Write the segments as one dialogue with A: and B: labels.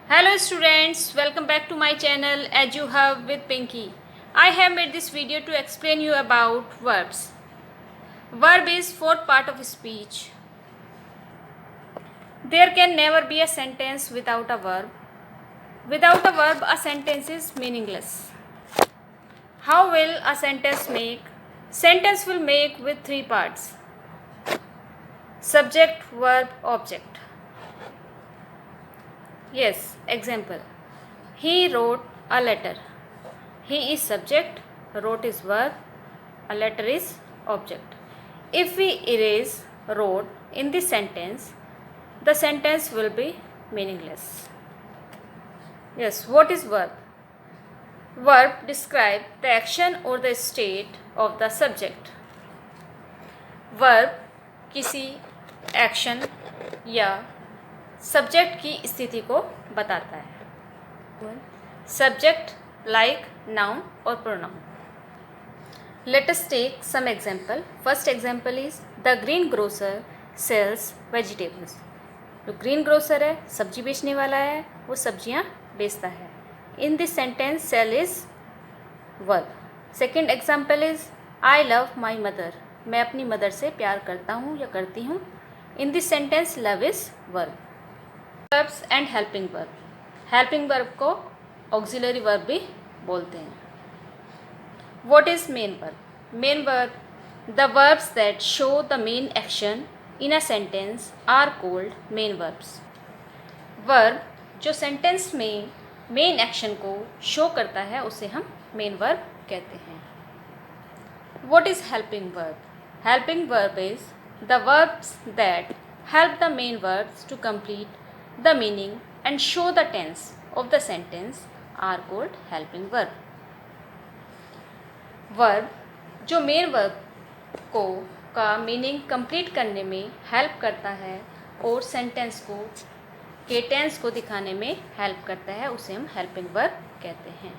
A: Hello students, welcome back to my channel EduHub with Pinky. I have made this video to explain you about verbs. Verb is fourth part of speech. There can never be a sentence without a verb. Without a verb, a sentence is meaningless. How will a sentence make? Sentence will make with three parts. Subject, verb, object. Yes, example. He wrote a letter. He is subject, wrote is verb, a letter is object. If we erase wrote in this sentence, the sentence will be meaningless. Yes, what is verb? Verb describe the action or the state of the subject. Verb किसी action या subject की स्थिति को बताता है. Subject like noun और pronoun. Let us take some example. First example is the green grocer sells vegetables. जो green grocer है, सब्जी बेचने वाला है, वो सब्जियां बेचता है. In this sentence, sell is verb. Second example is I love my mother. मैं अपनी मदर से प्यार करता हूँ या करती हूँ. In this sentence, love is verb. Verbs and helping verb. Helping verb को auxiliary verb भी बोलते हैं. What is main verb? Main verb, the verbs that show the main action in a sentence are called main verbs. Verb जो sentence में main action को show करता है उसे हम main verb कहते हैं. What is helping verb? Helping verb is the verbs that help the main verbs to complete the meaning and show the tense of the sentence are called helping verb. Verb जो main verb को का meaning complete करने में help करता है और sentence को के टेंस को दिखाने में हेल्प करता है उसे हम हेल्पिंग वर्ब कहते हैं.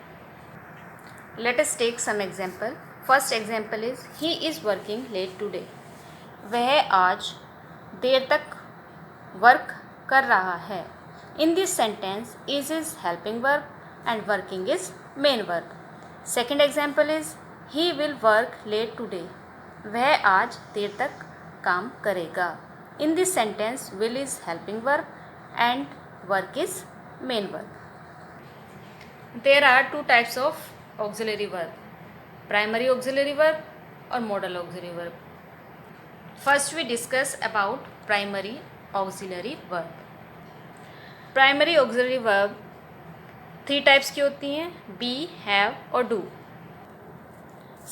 A: Let us take some example. First example is he is working late today. वह आज देर तक वर्क कर रहा है. In this sentence is helping verb and working is main verb. Second example is he will work late today. वह आज देर तक काम करेगा. In this sentence will is helping verb and work is main verb. There are two types of auxiliary verb, primary auxiliary verb और modal auxiliary verb. First we discuss about primary auxiliary verb. Primary auxiliary verb three types की होती हैं, B, have और do.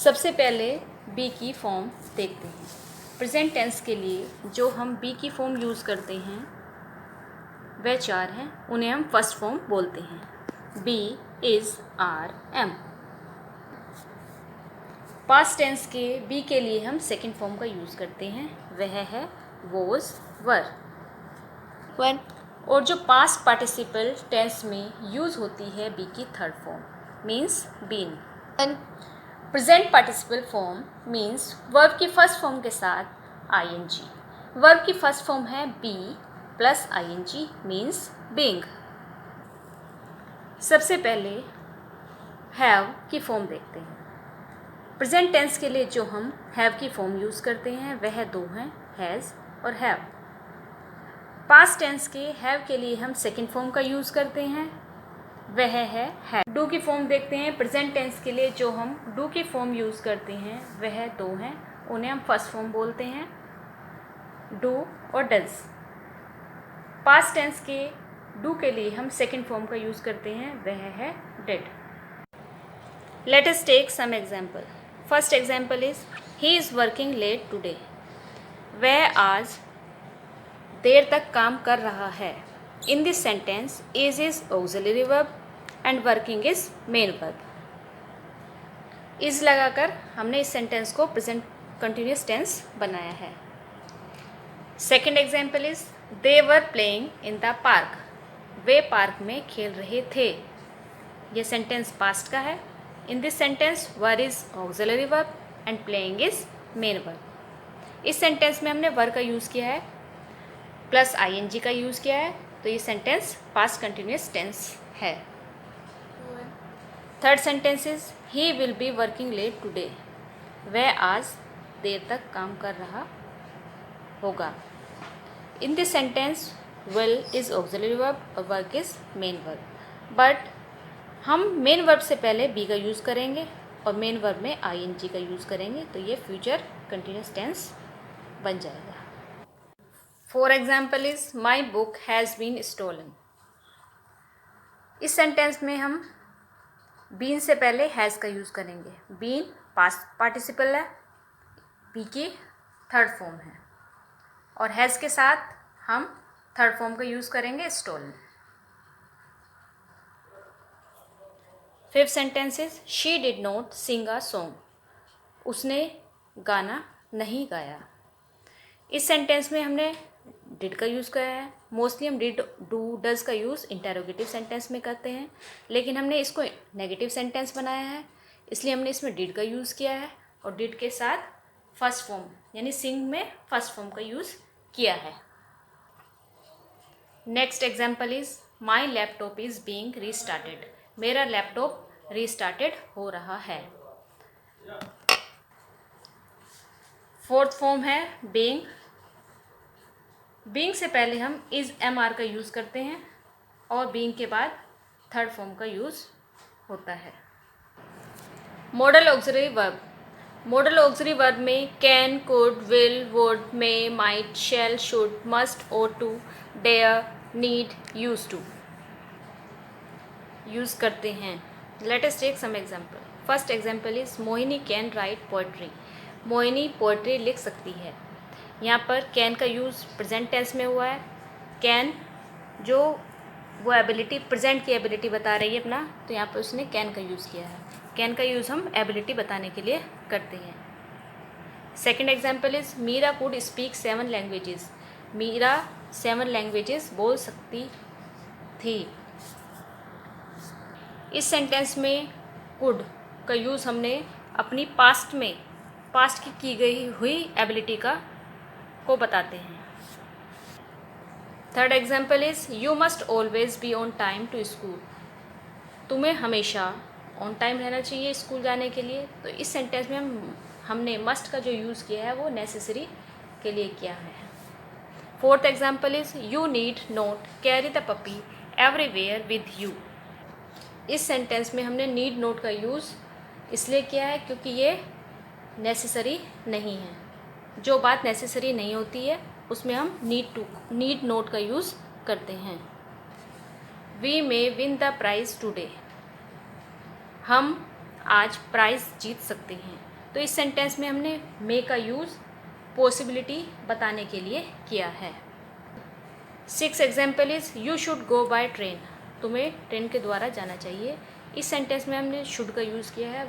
A: सबसे पहले B की form देखते हैं. प्रेजेंट टेंस के लिए जो हम बी की फॉर्म यूज़ करते हैं वह चार हैं. उन्हें हम फर्स्ट फॉर्म बोलते हैं. Be, is, are, am. Past tense के बी के लिए हम सेकंड फॉर्म का यूज़ करते हैं, वह है वॉज, वर. वन. और जो पास्ट पार्टिसिपल टेंस में यूज़ होती है बी की third form means been. Present participle form means verb की फर्स्ट फॉर्म के साथ आईएनजी. वर्ब की फर्स्ट फॉर्म है be plus ING means being. सबसे पहले हैव की फॉर्म देखते हैं. प्रेजेंट टेंस के लिए जो हम हैव की फॉर्म यूज़ करते हैं वह दो हैं, हैज़ और हैव. पास्ट टेंस के हैव के लिए हम सेकंड फॉर्म का यूज़ करते हैं, वह है हैव. डू की फॉर्म देखते हैं. प्रेजेंट टेंस के लिए जो हम डू की फॉर्म यूज़ करते हैं वह दो हैं, उन्हें हम फर्स्ट फॉर्म बोलते हैं, डू और डज. पास्ट टेंस के डू के लिए हम सेकंड फॉर्म का यूज़ करते हैं, वह है did. Let us take some example. First example is he is working late today. वह आज देर तक काम कर रहा है. In this sentence is auxiliary verb and working is main verb. Is लगाकर हमने इस सेंटेंस को प्रेजेंट कंटिन्यूस टेंस बनाया है. Second example is they were playing in the park. Way park में खेल रहे थे. यह सेंटेंस पास्ट का है. In this sentence were is auxiliary verb and playing is main verb. इस सेंटेंस में हमने वर का यूज़ किया है, प्लस आईएनजी का यूज़ किया है, तो ये सेंटेंस पास्ट कंटिन्यूस टेंस है। Third sentence is he will be working late today. वह आज देर तक काम कर रहा होगा। In this sentence will is auxiliary verb और work is main verb, but हम मेन वर्ब से पहले बी का यूज़ करेंगे और मेन वर्ब में आईएनजी का यूज़ करेंगे, तो ये फ्यूचर कंटिन्यूस टेंस बन जाएगा। For example is my book has been stolen. इस सेंटेंस में हम बीन से पहले हैज़ का यूज़ करेंगे। बीन पास्ट पार्टिसिपल है, बी की थर्ड फॉर्म है, और हैज़ के साथ हम थर्ड फॉर्म का यूज़ करेंगे stolen. Fifth sentence is she did not sing a song. उसने गाना नहीं गाया। इस सेंटेंस में हमने डिड का यूज़ किया है। मोस्टली हम डिड, डू, डज का यूज़ इंटेरोगेटिव सेंटेंस में करते हैं, लेकिन हमने इसको नेगेटिव सेंटेंस बनाया है, इसलिए हमने इसमें डिड का यूज़ किया है और डिड के साथ फर्स्ट फॉर्म यानी सिंग में फर्स्ट फॉर्म का यूज़ किया है। Next example is my laptop is being restarted. मेरा लैपटॉप रीस्टार्टेड हो रहा है। फोर्थ फॉर्म है बीइंग। बीइंग से पहले हम इज एम आर का यूज़ करते हैं और बीइंग के बाद थर्ड फॉर्म का यूज़ होता है। Modal auxiliary verb. Modal auxiliary verb में can, could, will, would, may, might, shall, should, must, ought to, dare, need, use to use करते हैं। Let us take some example. First example is Mohini can write poetry. Mohini poetry लिख सकती है। यहाँ पर can का use present tense में हुआ है। कैन जो वो एबिलिटी, प्रेजेंट की एबिलिटी बता रही है अपना, तो यहाँ पर उसने कैन का यूज़ किया है। कैन का यूज़ हम एबिलिटी बताने के लिए करते हैं। Second example is Meera could speak 7 languages. मीरा 7 लैंग्वेजेस बोल सकती थी। इस सेंटेंस में कुड का यूज़ हमने अपनी पास्ट में, पास्ट की गई हुई एबिलिटी को बताते हैं। Third example is you must always be on time to school. तुम्हें हमेशा ऑन टाइम रहना चाहिए स्कूल जाने के लिए। तो इस सेंटेंस में हमने मस्ट का जो यूज़ किया है वो नेसेसरी के लिए किया है। Fourth example is you need not carry the puppy everywhere with you. इस सेंटेंस में हमने नीड नोट का यूज़ इसलिए किया है क्योंकि ये नेसेसरी नहीं है। जो बात नेसेसरी नहीं होती है उसमें हम नीड नोट का यूज़ करते हैं। We may win the prize today. हम आज प्राइज़ जीत सकते हैं। तो इस सेंटेंस में हमने मे का यूज़ पॉसिबिलिटी बताने के लिए किया है। Six example is you should go by train. तुम्हें ट्रेन के द्वारा जाना चाहिए। इस सेंटेंस में हमने शुड का यूज़ किया है,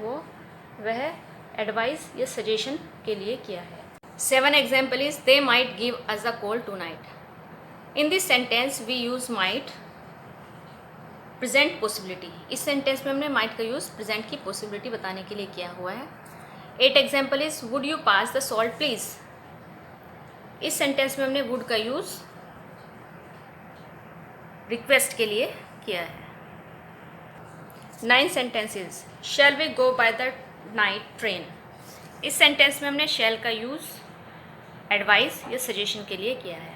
A: वह एडवाइस या सजेशन के लिए किया है। 7 example is they might give us a call tonight. In this sentence we use might present possibility. इस सेंटेंस में हमने माइट का यूज़ प्रेजेंट की पॉसिबिलिटी बताने के लिए किया हुआ है। 8 example is would you pass the salt please. इस सेंटेंस में हमने वुड का यूज़ रिक्वेस्ट के लिए किया है। 9 sentences shall we go by the night train. इस सेंटेंस में हमने शैल का यूज़ एडवाइस या सजेशन के लिए किया है।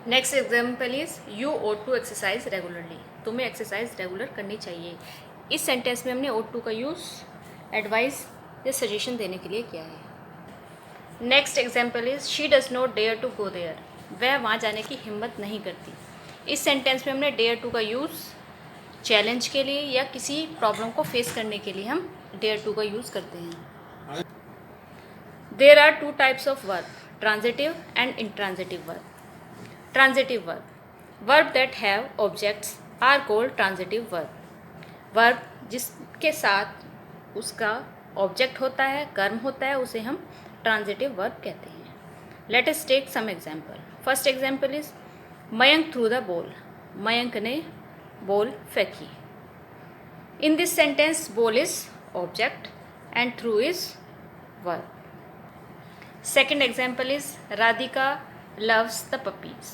A: Next example is you ought to exercise regularly. तुम्हें एक्सरसाइज रेगुलर करनी चाहिए। इस सेंटेंस में हमने ought टू का यूज़ एडवाइस या सजेशन देने के लिए किया है। Next example is she does not dare to go there. वह वहाँ जाने की हिम्मत नहीं करती। इस सेंटेंस में हमने डेयर टू का यूज़ चैलेंज के लिए या किसी प्रॉब्लम को फेस करने के लिए हम डेयर टू का यूज़ करते हैं। There are 2 types of verb, transitive and intransitive verb. Transitive verb that have objects are called transitive verb. Verb जिसके साथ उसका ऑब्जेक्ट होता है, कर्म होता है, उसे हम ट्रांजिटिव वर्ब कहते हैं। Let us take some example. First example is Mayank threw the ball. Mayank ने बॉल फेंकी। In this sentence ball is object and threw is verb. Second example is Radhika loves the puppies.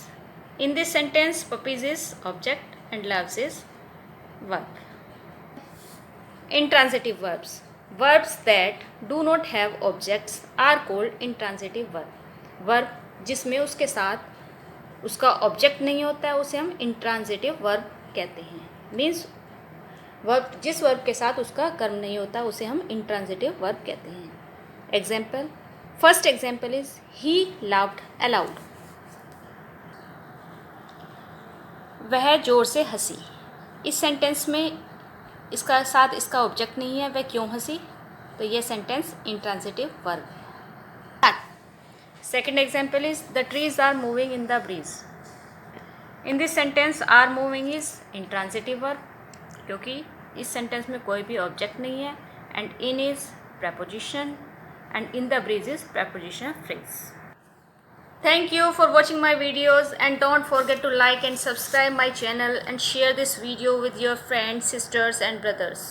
A: In this sentence, puppies is object and loves is verb. Intransitive verbs. Verbs that do not have objects are called intransitive verb. Verb जिसमें उसके साथ उसका object नहीं होता है उसे हम intransitive verb कहते हैं. मीन्स वर्ब जिस वर्ब के साथ उसका कर्म नहीं होता उसे हम इंट्रांजिटिव वर्ब कहते हैं. Example. First example is he laughed allowed. वह जोर से हंसी. इस सेंटेंस में इसका साथ इसका ऑब्जेक्ट नहीं है, वह क्यों हंसी, तो यह सेंटेंस इंट्रांजिटिव वर्ब है. Second example is the trees are moving in the breeze. In this sentence are moving is intransitive verb क्योंकि इस सेंटेंस में कोई भी ऑब्जेक्ट नहीं है. And in is preposition and in the breeze is prepositional phrase. Thank you for watching my videos and don't forget to like and subscribe my channel and share this video with your friends, sisters and brothers.